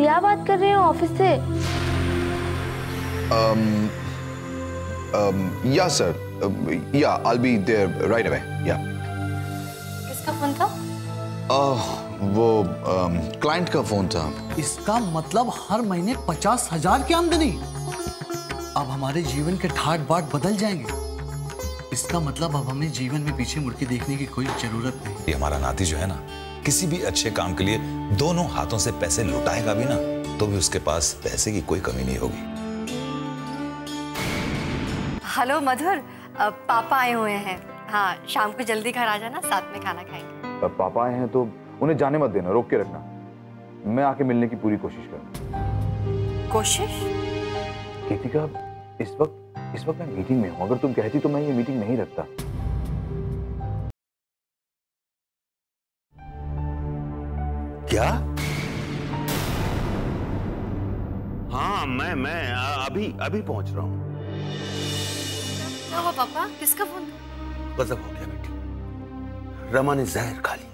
क्या बात कर रहे हो ऑफिस से? या सर, या I'll be there right away. या किसका फोन था? वो क्लाइंट का फोन था। इसका मतलब हर महीने 50,000 की आमदनी। अब हमारे जीवन के ठाट बाट बदल जाएंगे। इसका मतलब अब हमें जीवन में पीछे मुड़ के देखने की कोई जरूरत नहीं। ये हमारा नाती जो है ना, किसी भी अच्छे काम के लिए दोनों हाथों से पैसे लुटाएगा भी ना, तो भी उसके पास पैसे की कोई कमी नहीं होगी। हेलो मधुर, पापा आए हुए हैं। हाँ, शाम को जल्दी घर आ जाना, साथ में खाना खाएंगे। पापा आए हैं तो उन्हें जाने मत देना, रोक के रखना। मैं आके मिलने की पूरी कोशिश करूंगा। कोशिश? कृतिका, इस वक्त मैं मीटिंग में हूँ। अगर तुम कहती तो मैं ये मीटिंग नहीं रखता। क्या? हाँ, मैं अभी पहुंच रहा हूँ। क्या हुआ पापा? किसका फोन था? गजब हो गया बेटी, रमा ने जहर खा लिया।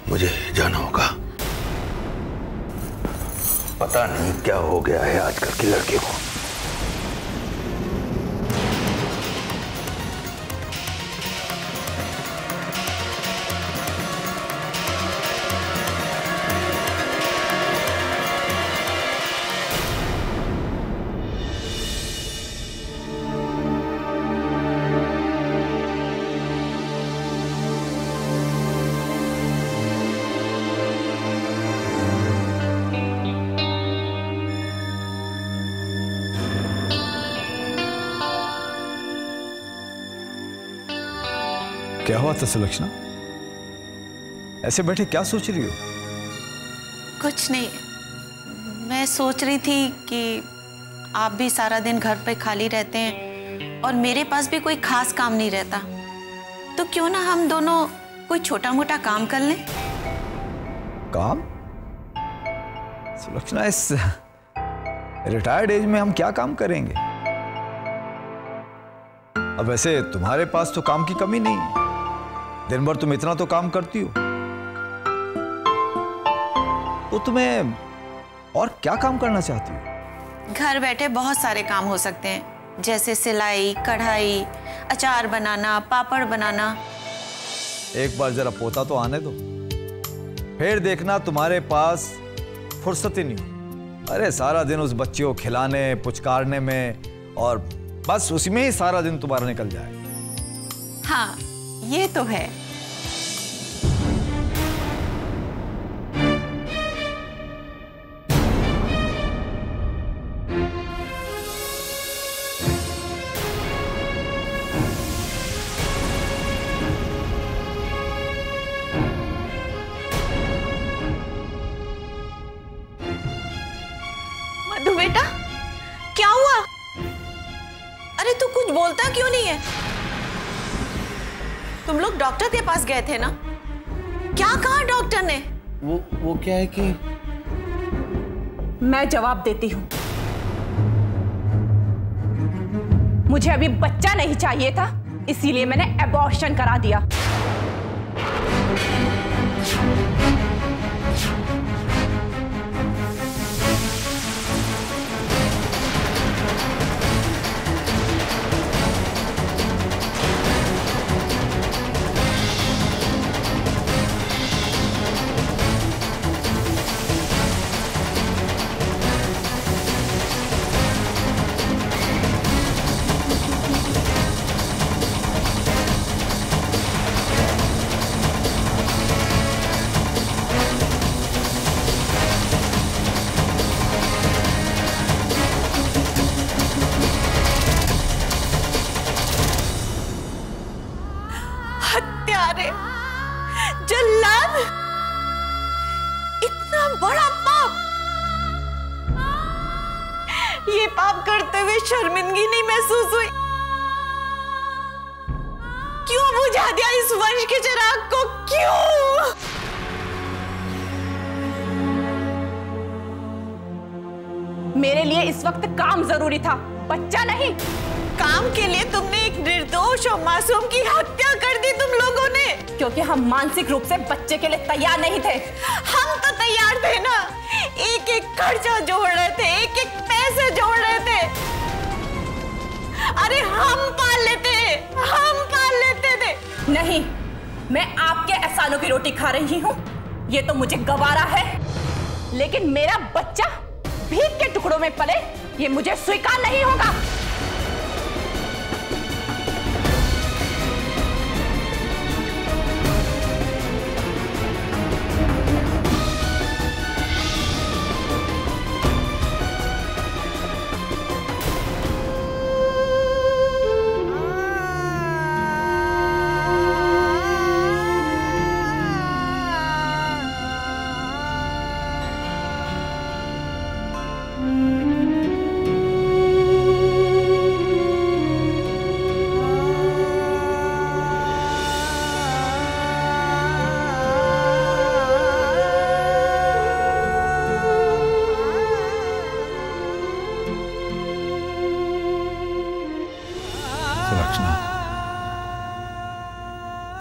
मुझे जाना होगा। पता नहीं क्या हो गया है आजकल की लड़के को। क्या हुआ था सुलक्षणा? ऐसे बैठे क्या सोच रही हो? कुछ नहीं, मैं सोच रही थी कि आप भी सारा दिन घर पे खाली रहते हैं और मेरे पास भी कोई खास काम नहीं रहता, तो क्यों ना हम दोनों कोई छोटा मोटा काम कर लें। काम? सुलक्षणा, इस रिटायर्ड एज में हम क्या काम करेंगे? अब वैसे तुम्हारे पास तो काम की कमी नहीं है, दिन भर तुम इतना तो काम करती हो, तो तुम्हें और क्या काम करना चाहती हो? घर बैठे बहुत सारे काम हो सकते हैं, जैसे सिलाई, कढ़ाई, अचार बनाना, पापड़ बनाना। एक बार जरा पोता तो आने दो, फिर देखना तुम्हारे पास फुर्सत ही नहीं। अरे सारा दिन उस बच्चे को खिलाने पुचकारने में, और बस उसी में ही सारा दिन तुम्हारा निकल जाएगा। हाँ, ये तो है। मधु बेटा, क्या हुआ? अरे तू कुछ बोलता क्यों नहीं है? तुम लोग डॉक्टर के पास गए थे ना? क्या कहा डॉक्टर ने? वो क्या है कि मैं जवाब देती हूँ। मुझे अभी बच्चा नहीं चाहिए था, इसीलिए मैंने एबॉर्शन करा दिया। हत्यारे, जल्लाद, इतना बड़ा पाप! ये पाप करते हुए शर्मिंदगी नहीं महसूस हुई? क्यों बुझा दिया इस वंश के चिराग को? क्यों? मेरे लिए इस वक्त काम जरूरी था, बच्चा नहीं। काम के लिए तुमने एक निर्दोष और मासूम की हत्या कर दी तुम लोगों ने। क्योंकि हम मानसिक रूप से बच्चे के लिए तैयार नहीं थे। हम तो खर्चा जोड़ रहे थे, एक एक पैसे जोड़ रहे थे। अरे हम पाल लेते थे। नहीं, मैं आपके एहसानों की रोटी खा रही हूँ, ये तो मुझे गवारा है, लेकिन मेरा बच्चा भीख के टुकड़ों में पले, ये मुझे स्वीकार नहीं होगा।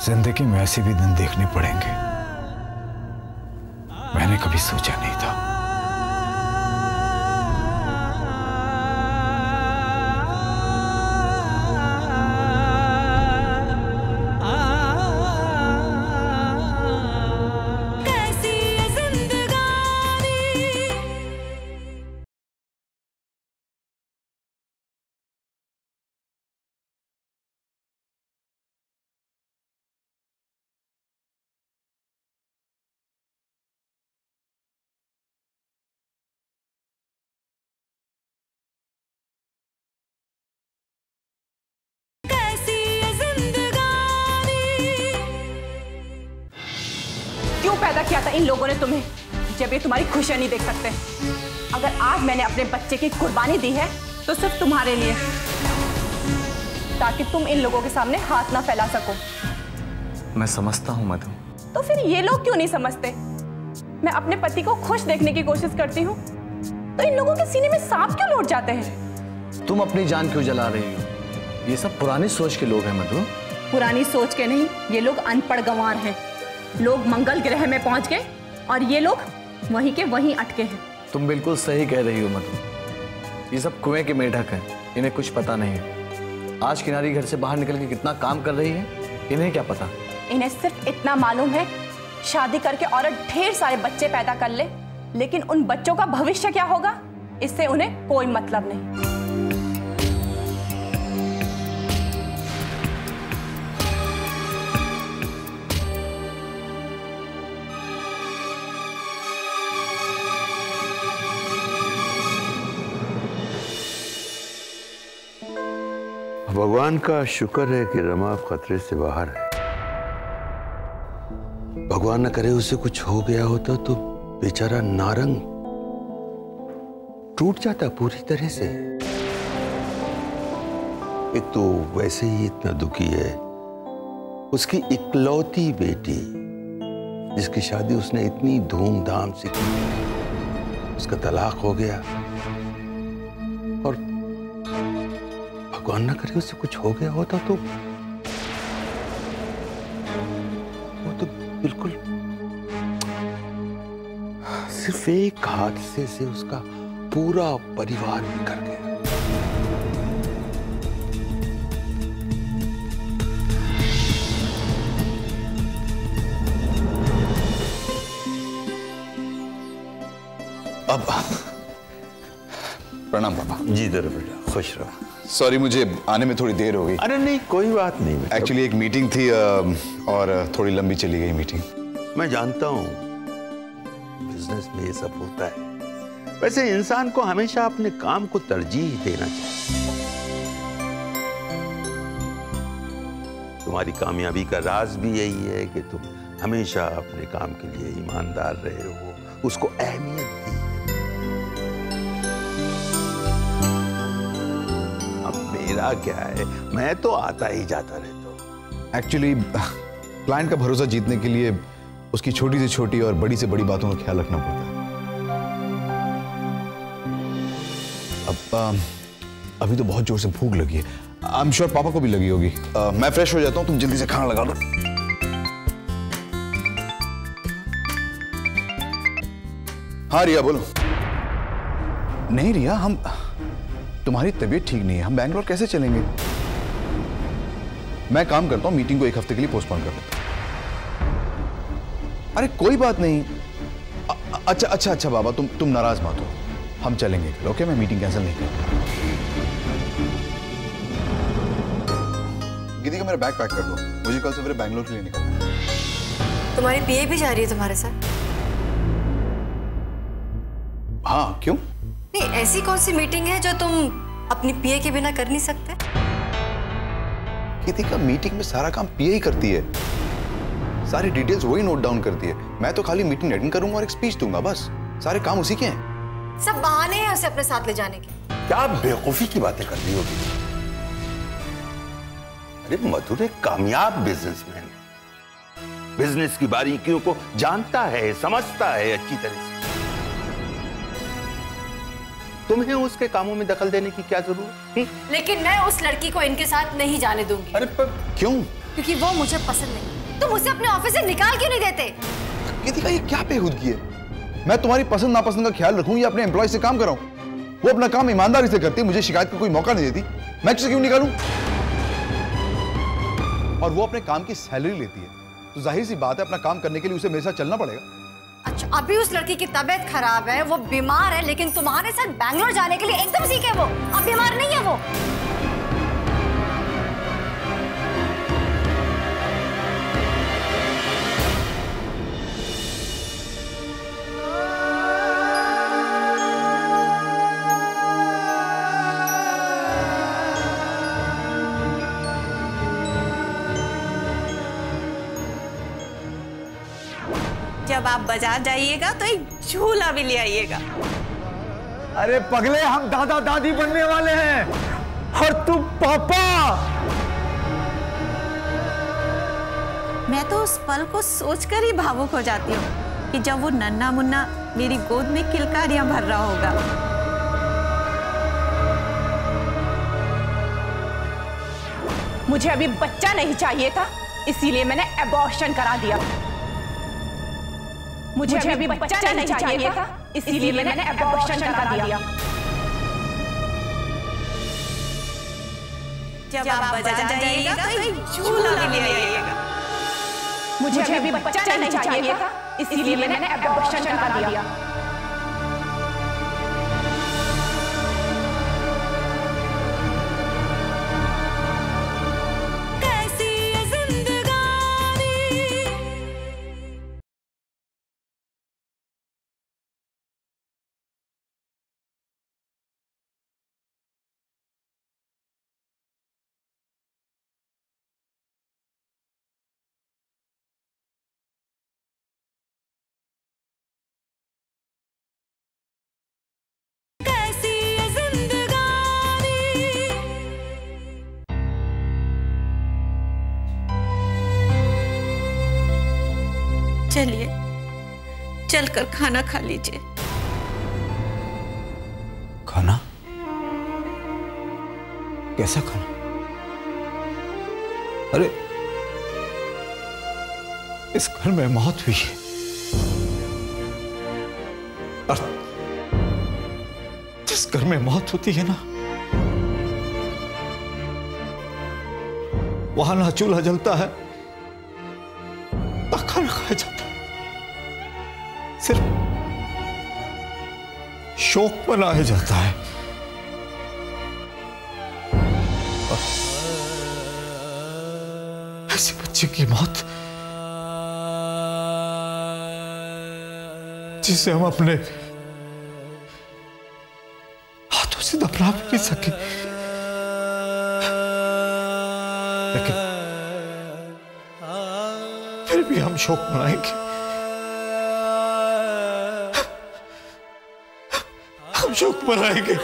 जिंदगी में ऐसे भी दिन देखने पड़ेंगे, मैंने कभी सोचा नहीं था। क्यों पैदा किया था इन लोगों ने तुम्हें, जब ये तुम्हारी खुशियां नहीं देख सकते? अगर आज मैंने अपने बच्चे की कुर्बानी दी है तो सिर्फ तुम्हारे लिए, ताकि तुम इन लोगों के सामने हाथ ना फैला सको। मैं समझता हूँ मधु। तो फिर ये लोग क्यों नहीं समझते? मैं अपने पति को खुश देखने की कोशिश करती हूँ, तो इन लोगों के सीने में सांप क्यों लौट जाते हैं? तुम अपनी जान क्यों जला रही हो? ये सब पुरानी सोच के लोग हैं मधु। पुरानी सोच के नहीं, ये लोग अनपढ़ गंवार हैं। लोग मंगल ग्रह में पहुंच गए और ये लोग वहीं के वहीं अटके हैं। तुम बिल्कुल सही कह रही हो मधु। ये सब कुएं के मेढक हैं, इन्हें कुछ पता नहीं है। आज किनारी घर से बाहर निकल के कितना काम कर रही है, इन्हें क्या पता? इन्हें सिर्फ इतना मालूम है, शादी करके औरत ढेर सारे बच्चे पैदा कर ले, लेकिन उन बच्चों का भविष्य क्या होगा, इससे उन्हें कोई मतलब नहीं। भगवान का शुक्र है कि रमा खतरे से बाहर है। भगवान न करे उसे कुछ हो गया होता तो बेचारा नारंग टूट जाता पूरी तरह से। एक तो वैसे ही इतना दुखी है, उसकी इकलौती बेटी जिसकी शादी उसने इतनी धूमधाम से की, उसका तलाक हो गया। और भगवान न करे उससे कुछ हो गया होता तो वो तो बिल्कुल सिर्फ एक हादसे से उसका पूरा परिवार बिखर गया। अब प्रणाम पापा। जी दर बेटा, खुश रहो। सॉरी, मुझे आने में थोड़ी देर हो गई। अरे नहीं, कोई बात नहीं। एक्चुअली एक मीटिंग थी और थोड़ी लंबी चली गई मीटिंग। मैं जानता हूं बिजनेस में ये सब होता है। वैसे इंसान को हमेशा अपने काम को तरजीह देना चाहिए। तुम्हारी कामयाबी का राज भी यही है कि तुम हमेशा अपने काम के लिए ईमानदार रहे हो, उसको अहमियत दी। अब मेरा क्या है, मैं तो आता ही जाता रहता हूं। एक्चुअली क्लाइंट का भरोसा जीतने के लिए उसकी छोटी से छोटी और बड़ी से बड़ी बातों का ख्याल रखना पड़ता है। अब अभी तो बहुत जोर से भूख लगी है। आई एम श्योर पापा को भी लगी होगी। मैं फ्रेश हो जाता हूँ, तुम जल्दी से खाना लगा दो। हाँ रिया बोलो। नहीं रिया, हम तुम्हारी तबीयत ठीक नहीं है, हम बैंगलोर कैसे चलेंगे? मैं काम करता हूं, मीटिंग को एक हफ्ते के लिए पोस्टपोन कर देता हूं। अरे कोई बात नहीं। अच्छा बाबा, तुम नाराज मत हो, हम चलेंगे कल। ओके, मैं मीटिंग कैंसिल नहीं करूंगा। गिद्दी का मेरा बैग पैक कर दो, मुझे कल सवेरे बैंगलोर के लिए निकलना है। तुम्हारी पीए भी जा रही है तुम्हारे साथ? हाँ, क्यों? नहीं, ऐसी कौन सी मीटिंग है जो तुम अपनी पीए के बिना कर नहीं सकते? गिद्दी का मीटिंग में सारा काम पीए ही करती है, सारी डिटेल्स वही नोट डाउन करती है। मैं तो खाली मीटिंग अटेंड करूंगा और एक स्पीच दूंगा, बस। सारे काम उसी के हैं। सब बहाने हैं उसे अपने साथ ले जाने के। क्या बेवकूफी की बातें कर रही होगी? अरे मधुर एक कामयाब बिजनेसमैन, बिजनेस की बारीकियों को जानता है, समझता है अच्छी तरह से। तुम्हें उसके कामों में दखल देने की क्या जरूरत? लेकिन मैं उस लड़की को इनके साथ नहीं जाने दूंगी। अरे क्यों? क्योंकि वो मुझे पसंद नहीं। तुम उसे अपने ऑफिस से निकाल क्यों नहीं देते? गिद्दी का ये क्या बेहूदगी है? मैं तुम्हारी पसंद नापसंद का ख्याल रखूं या अपने एम्प्लॉय से काम कराऊं? वो अपना काम ईमानदारी से करती है, मुझे शिकायत का कोई मौका नहीं देती। मैं उसे क्यों निकालूं? और वो अपने काम की सैलरी लेती है, तो जाहिर सी बात है अपना काम करने के लिए उसे मेरे साथ चलना पड़ेगा। अच्छा, अभी उस लड़की की तबीयत खराब है, वो बीमार है, लेकिन तुम्हारे साथ बैंगलोर जाने के लिए एकदम ठीक है वो। अब बीमार नहीं है वो। जब आप बाजार जाइएगा तो एक झूला भी ले आइएगा। अरे पगले, हम दादा दादी बनने वाले हैं और तू पापा। मैं तो उस पल को सोचकर ही भावुक हो जाती हूँ कि जब वो नन्हा मुन्ना मेरी गोद में किलकारियां भर रहा होगा। मुझे अभी बच्चा नहीं चाहिए था, इसीलिए मैंने अबॉर्शन करा दिया। मुझे अभी बच्चा नहीं चाहिए था, इसीलिए मैंने अबॉर्शन करा दिया। जब आप बाजार जाइएगा तो एक झूला भी ले आइएगा। मुझे अभी बच्चा नहीं चाहिए था, इसीलिए मैंने अबॉर्शन करा दिया। चलिए, चलकर खाना खा लीजिए। खाना? कैसा खाना? अरे इस घर में मौत हुई है और जिस घर में मौत होती है ना, वहां ना चूल्हा जलता है ना खाना खाया जाता है, सिर्फ शोक मनाया जाता है। ऐसे बच्चे की मौत जिसे हम अपने हाथों से दफना भी नहीं सके, लेकिन फिर भी हम शोक मनाएंगे। हम शोक मनाएंगे।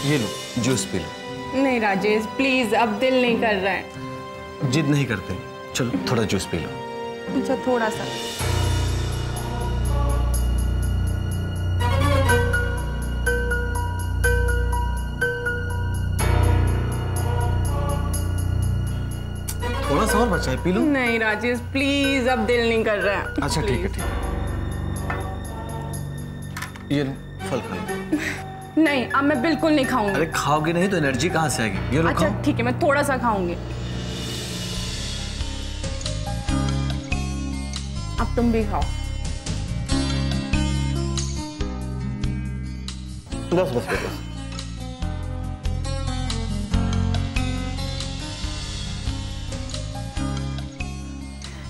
ये लो, जूस पी लो। नहीं राजेश, प्लीज, अब दिल नहीं कर रहा है। जिद नहीं करते, चलो थोड़ा जूस पी लो। अच्छा, थोड़ा सा। ना चाय पी लूं? नहीं राजेश प्लीज, अब दिल नहीं कर रहा है। अच्छा ठीक है, ठीक है। ये लो, फल खा लो। नहीं, अब मैं बिल्कुल नहीं खाऊंगी। अरे खाओगे नहीं तो एनर्जी कहाँ से आएगी? ये लो अच्छा खाओ। ठीक है, मैं थोड़ा सा खाऊंगी। अब तुम भी खाओ। बस बस बस।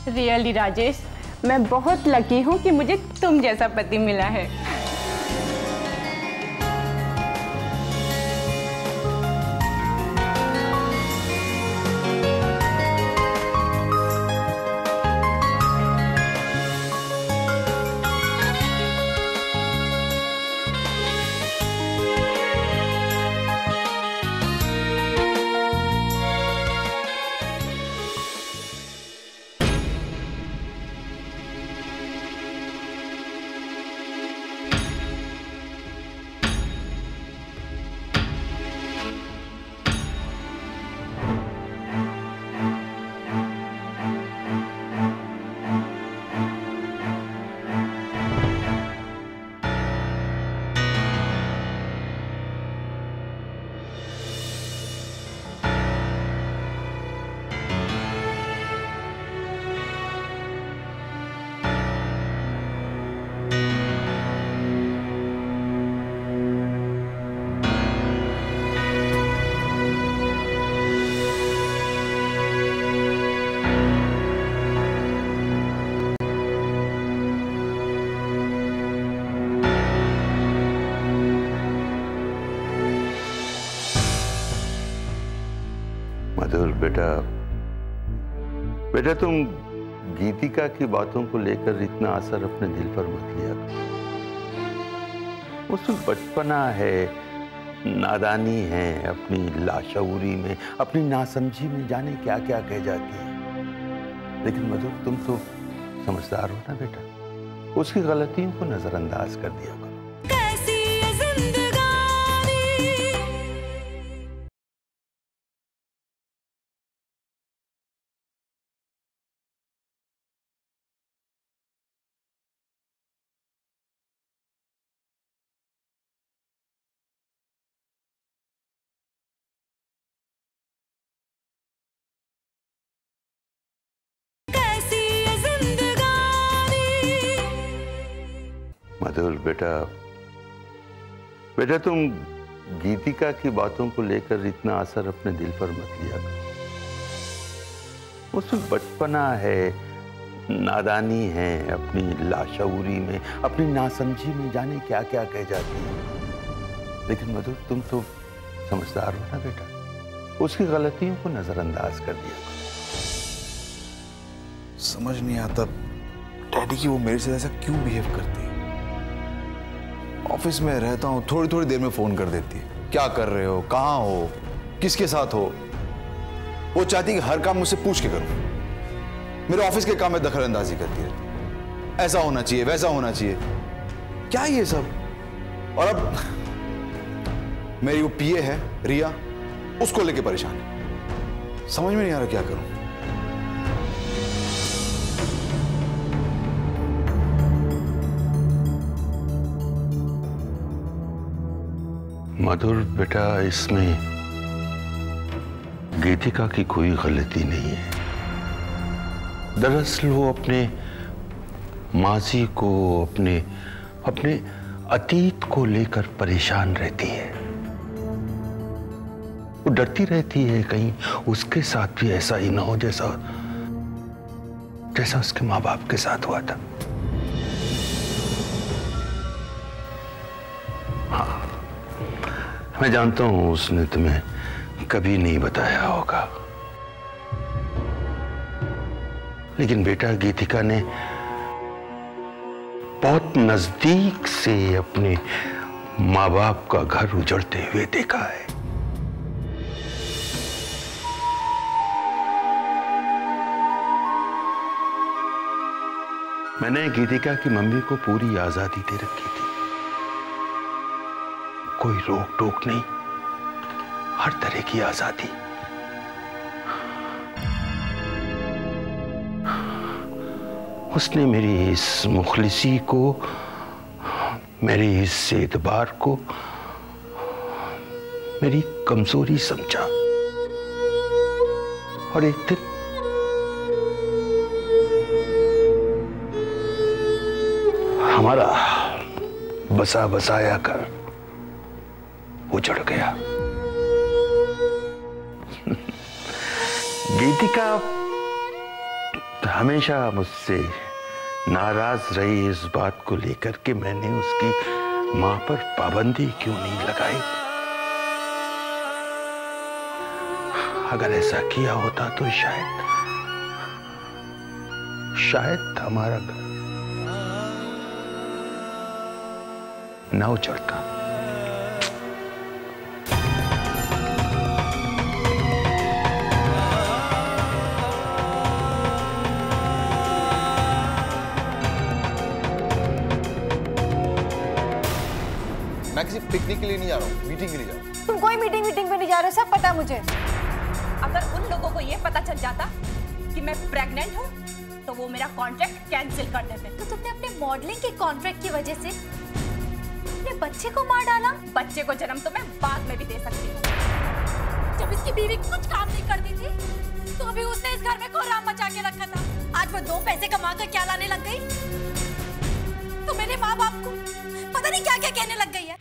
रियली राजेश, मैं बहुत लकी हूँ कि मुझे तुम जैसा पति मिला है। मधुर बेटा, बेटा तुम गीतिका की बातों को लेकर इतना असर अपने दिल पर मत लिया करो। उसमें बचपना है, नादानी है, अपनी लाशऊरी में, अपनी नासमझी में जाने क्या क्या कह जाती है। लेकिन मधुर तुम तो समझदार हो ना बेटा, उसकी गलतियों को नजरअंदाज कर दिया करो। मधुर बेटा, बेटा तुम गीतिका की बातों को लेकर इतना असर अपने दिल पर मत लिया करो। उसमें बचपना है, नादानी है, अपनी लाशऊरी में, अपनी नासमझी में जाने क्या क्या कह जाती है। लेकिन मधुर तुम तो समझदार हो ना बेटा, उसकी गलतियों को नजरअंदाज कर दिया करो। समझ नहीं आता डैडी की वो मेरे से ऐसा क्यों बिहेव करती है। ऑफिस में रहता हूँ, थोड़ी थोड़ी देर में फोन कर देती है, क्या कर रहे हो, कहाँ हो, किसके साथ हो। वो चाहती है कि हर काम मुझसे पूछ के करूं। मेरे ऑफिस के काम में दखल अंदाजी करती है, ऐसा होना चाहिए, वैसा होना चाहिए। क्या ये सब। और अब मेरी वो पीए है रिया, उसको लेके परेशान है। समझ में नहीं आ रहा क्या करूं। मधुर बेटा, इसमें गीतिका की कोई गलती नहीं है। दरअसल वो अपने माजी को, अपने अतीत को लेकर परेशान रहती है। वो डरती रहती है कहीं उसके साथ भी ऐसा ही ना हो जैसा उसके माँ बाप के साथ हुआ था। हाँ, मैं जानता हूं उसने तुम्हें कभी नहीं बताया होगा, लेकिन बेटा गीतिका ने बहुत नजदीक से अपने माँ बाप का घर उजड़ते हुए देखा है। मैंने गीतिका की मम्मी को पूरी आजादी दे रखी थी, कोई रोक टोक नहीं, हर तरह की आजादी। उसने मेरी इस मुखलिसी को, मेरी इस एतबार को मेरी कमजोरी समझा। और एक दिन हमारा बसा बसाया घर उजड़ गया। गीतिका हमेशा मुझसे नाराज रही इस बात को लेकर कि मैंने उसकी मां पर पाबंदी क्यों नहीं लगाई। अगर ऐसा किया होता तो शायद हमारा घर ना उजड़ता। मैं किसी पिकनिक के लिए नहीं जा रहा हूँ, मीटिंग के लिए जा रहा हूँ। तुम कोई मीटिंग पे नहीं जा रहे, सब पता मुझे। अगर उन लोगों को ये पता चल जाता कि मैं प्रेग्नेंट हूँ तो वो मेरा कॉन्ट्रैक्ट कैंसिल कर देते। तो तुमने अपने मॉडलिंग के कॉन्ट्रैक्ट की वजह से अपने बच्चे को मार डाला। बच्चे को जन्म तो मैं बाद में भी दे सकती हूँ। जब इसकी बीवी कुछ काम नहीं करती थी तो अभी उसने इस घर में कोहराम मचा के रखा था। आज वो 2 पैसे कमा कर क्या लाने लग गई तो मेरे माँ बाप को पता नहीं क्या क्या कहने लग गई है।